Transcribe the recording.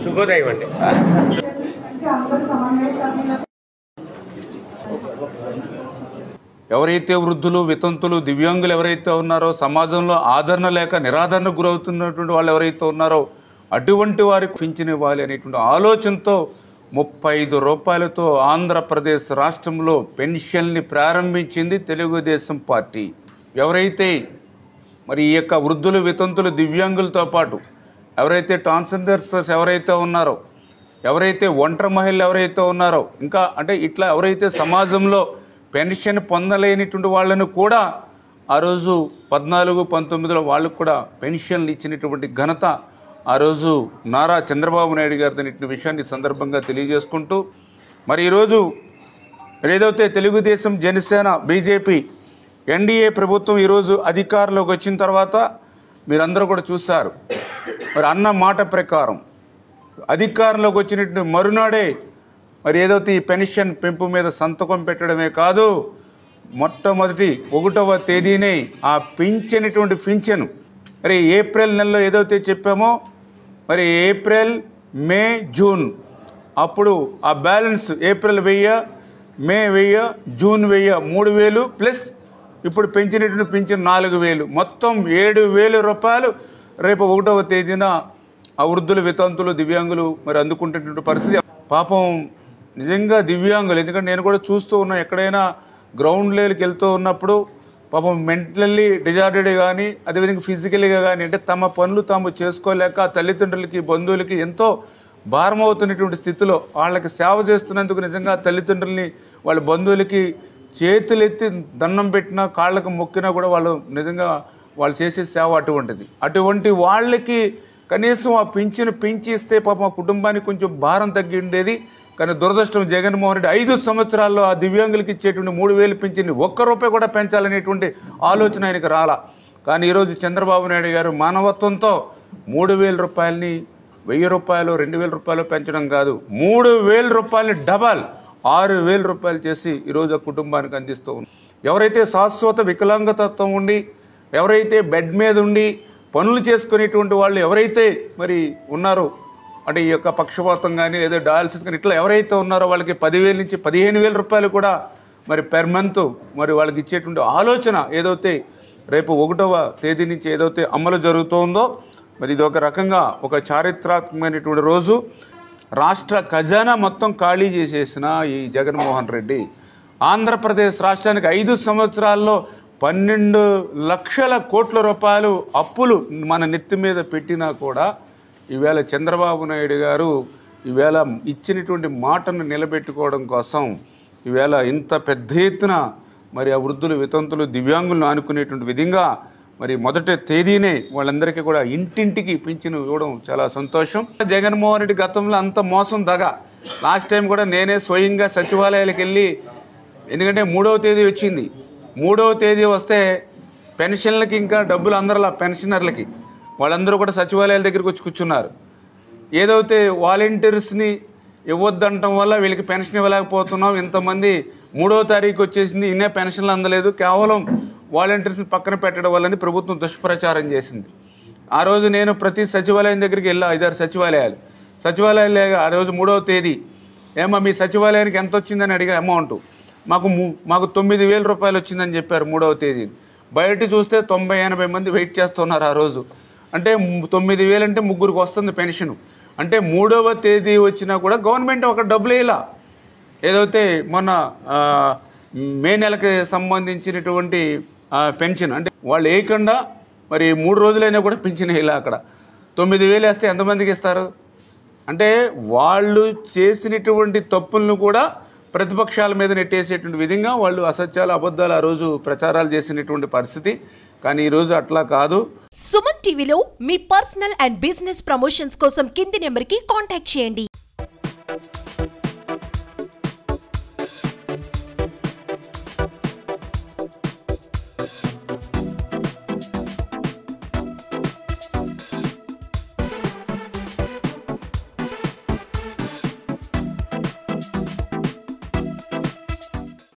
శుభోదయం అండి. ఎవరైతే వృద్ధులు, వితంతులు, దివ్యాంగులు ఎవరైతే ఉన్నారో, సమాజంలో ఆదరణ లేక నిరాదరణకు గురవుతున్నటువంటి వాళ్ళు ఎవరైతే ఉన్నారో అటువంటి వారికి పింఛన్ ఇవ్వాలి అనేటువంటి ఆలోచనతో 35 రూపాయలతో ఆంధ్రప్రదేశ్ రాష్ట్రంలో పెన్షన్ని ప్రారంభించింది తెలుగుదేశం పార్టీ. ఎవరైతే మరి ఈ యొక్క వృద్ధులు, వితంతులు, దివ్యాంగులతో పాటు ఎవరైతే ట్రాన్స్జెండర్స్ ఎవరైతే ఉన్నారో, ఎవరైతే ఒంటరి మహిళలు ఎవరైతే ఉన్నారో, ఇంకా అంటే ఇట్లా ఎవరైతే సమాజంలో పెన్షన్ పొందలేనిటువంటి వాళ్ళను కూడా ఆ రోజు 14-19లో వాళ్ళకు కూడా పెన్షన్లు ఇచ్చినటువంటి ఘనత ఆ రోజు నారా చంద్రబాబు నాయుడు గారి విషయాన్ని సందర్భంగా తెలియజేసుకుంటూ, మరి ఈరోజు ఏదైతే తెలుగుదేశం, జనసేన, బీజేపీ, ఎన్డీఏ ప్రభుత్వం ఈరోజు అధికారంలోకి వచ్చిన తర్వాత మీరందరూ కూడా చూశారు. మరి అన్న మాట ప్రకారం అధికారంలోకి వచ్చినటువంటి మరునాడే మరి ఏదైతే ఈ పెన్షన్ పెంపు మీద సంతకం పెట్టడమే కాదు, మొట్టమొదటి 1వ తేదీనే ఆ పెంచినటువంటి పింఛను మరి ఏప్రిల్ నెలలో ఏదైతే చెప్పామో మరి ఏప్రిల్, మే, జూన్ అప్పుడు ఆ బ్యాలెన్స్ ఏప్రిల్ 1000, మే 1000, జూన్ 1000 3000 ప్లస్ ఇప్పుడు పెంచినటువంటి పింఛను 4000 మొత్తం 7000 రూపాయలు రేపు 1వ తేదీన ఆ వృద్ధులు, వితంతులు, దివ్యాంగులు మరి అందుకుంటున్నటువంటి పరిస్థితి. పాపం నిజంగా దివ్యాంగులు, ఎందుకంటే నేను కూడా చూస్తూ ఉన్నా, ఎక్కడైనా గ్రౌండ్ లెవెల్కి వెళ్తూ ఉన్నప్పుడు పాపం మెంటల్లీ డిజార్డెడ్ కానీ అదేవిధంగా ఫిజికల్గా కానీ అంటే తమ పనులు తాము చేసుకోలేక తల్లిదండ్రులకి, బంధువులకి ఎంతో భారం అవుతున్నటువంటి స్థితిలో వాళ్ళకి సేవ చేస్తున్నందుకు నిజంగా తల్లిదండ్రుల్ని, వాళ్ళ బంధువులకి చేతులెత్తి దండం పెట్టినా, కాళ్ళకు మొక్కినా కూడా వాళ్ళు నిజంగా వాళ్ళు చేసే సేవ అటువంటిది. అటువంటి వాళ్ళకి కనీసం ఆ పింఛను పెంచి ఇస్తే పాపం ఆ కుటుంబానికి కొంచెం భారం తగ్గి ఉండేది. కానీ దురదృష్టం, జగన్మోహన్ రెడ్డి 5 సంవత్సరాల్లో ఆ దివ్యాంగులకి ఇచ్చేటువంటి 3000 పింఛన్ని ₹1 కూడా పెంచాలనేటువంటి ఆలోచన ఆయనకు రాలా. కానీ ఈరోజు చంద్రబాబు నాయుడు గారు మానవత్వంతో 3000 రూపాయలని 1000 రూపాయలు, 2000 రూపాయలు పెంచడం కాదు, 3000 రూపాయలని డబల్ 6000 రూపాయలు చేసి ఈరోజు ఆ కుటుంబానికి అందిస్తూ ఉన్నారు. ఎవరైతే శాశ్వత వికలాంగతత్వం ఉండి, ఎవరైతే బెడ్ మీద ఉండి పనులు చేసుకునేటువంటి వాళ్ళు ఎవరైతే మరి ఉన్నారో, అంటే ఈ యొక్క పక్షపాతం కానీ లేదా డయాలసిస్ కానీ ఇట్లా ఎవరైతే ఉన్నారో వాళ్ళకి 10,000 నుంచి 15,000 రూపాయలు కూడా మరి పెర్ మంత్ మరి వాళ్ళకి ఇచ్చేటువంటి ఆలోచన ఏదైతే రేపు 1వ తేదీ నుంచి ఏదైతే అమలు జరుగుతుందో మరి ఇది ఒక రకంగా ఒక చారిత్రాత్మకమైనటువంటి రోజు. రాష్ట్ర ఖజానా మొత్తం ఖాళీ చేసేసిన ఈ జగన్మోహన్ రెడ్డి ఆంధ్రప్రదేశ్ రాష్ట్రానికి 5 సంవత్సరాల్లో 12 లక్షల కోట్ల రూపాయలు అప్పులు మన నెత్తి మీద పెట్టినా కూడా ఈవేళ చంద్రబాబు నాయుడు గారు ఈవేళ ఇచ్చినటువంటి మాటను నిలబెట్టుకోవడం కోసం ఈవేళ ఇంత పెద్ద ఎత్తున మరి ఆ వృద్ధులు, వితంతులు, దివ్యాంగులను ఆనుకునేటువంటి విధంగా మరి 1వ తేదీనే వాళ్ళందరికీ కూడా ఇంటింటికి పింఛను ఇవ్వడం చాలా సంతోషం. జగన్మోహన్ రెడ్డి గతంలో అంత మోసం దగా. లాస్ట్ టైం కూడా నేనే స్వయంగా సచివాలయాలకు వెళ్ళి, ఎందుకంటే 3వ తేదీ వచ్చింది, 3వ తేదీ వస్తే పెన్షన్లకి ఇంకా డబ్బులు అందరిలా పెన్షనర్లకి వాళ్ళందరూ కూడా సచివాలయాల దగ్గరికి వచ్చి కూర్చున్నారు. ఏదైతే వాలంటీర్స్ని ఇవ్వద్దంటం వల్ల వీళ్ళకి పెన్షన్ ఇవ్వలేకపోతున్నాం, ఇంతమంది 3వ తారీఖు వచ్చేసింది, ఇన్నే పెన్షన్లు అందలేదు, కేవలం వాలంటీర్స్ని పక్కన పెట్టడం వల్లని ప్రభుత్వం దుష్ప్రచారం చేసింది. ఆ రోజు నేను ప్రతి సచివాలయం దగ్గరికి వెళ్ళా, 5-6 సచివాలయాలు ఆ రోజు 3వ తేదీ ఏమో మీ సచివాలయానికి ఎంత వచ్చిందని అడిగా అమౌంట్, మాకు 9,000 రూపాయలు వచ్చిందని చెప్పారు 3వ తేదీ. బయట చూస్తే 90-80 మంది వెయిట్ చేస్తున్నారు ఆ రోజు. అంటే 9,000 అంటే ముగ్గురికి వస్తుంది పెన్షన్. అంటే 3వ తేదీ వచ్చినా కూడా గవర్నమెంట్ ఒక డబ్బులు వేయాల. ఏదైతే మొన్న మే నెలకి సంబంధించినటువంటి పెన్షన్ అంటే వాళ్ళు వేయకుండా మరి 3 రోజులైనా కూడా పెన్షన్ వేయాల. అక్కడ 9,000 వేస్తే ఎంతమందికి ఇస్తారు? అంటే వాళ్ళు చేసినటువంటి తప్పులను కూడా ప్రతిపక్షాల మీద నెట్టేసేటువంటి విధంగా వాళ్ళు అసత్యాలు, అబద్ధాలు ఆ రోజు ప్రచారాలు చేసినటువంటి పరిస్థితి. కానీ ఈరోజు అట్లా కాదు. సుమన్ టీవీలో మీ పర్సనల్ అండ్ బిజినెస్ ప్రమోషన్స్ కోసం కింది నెంబర్కి కాంటాక్ట్ చేయండి.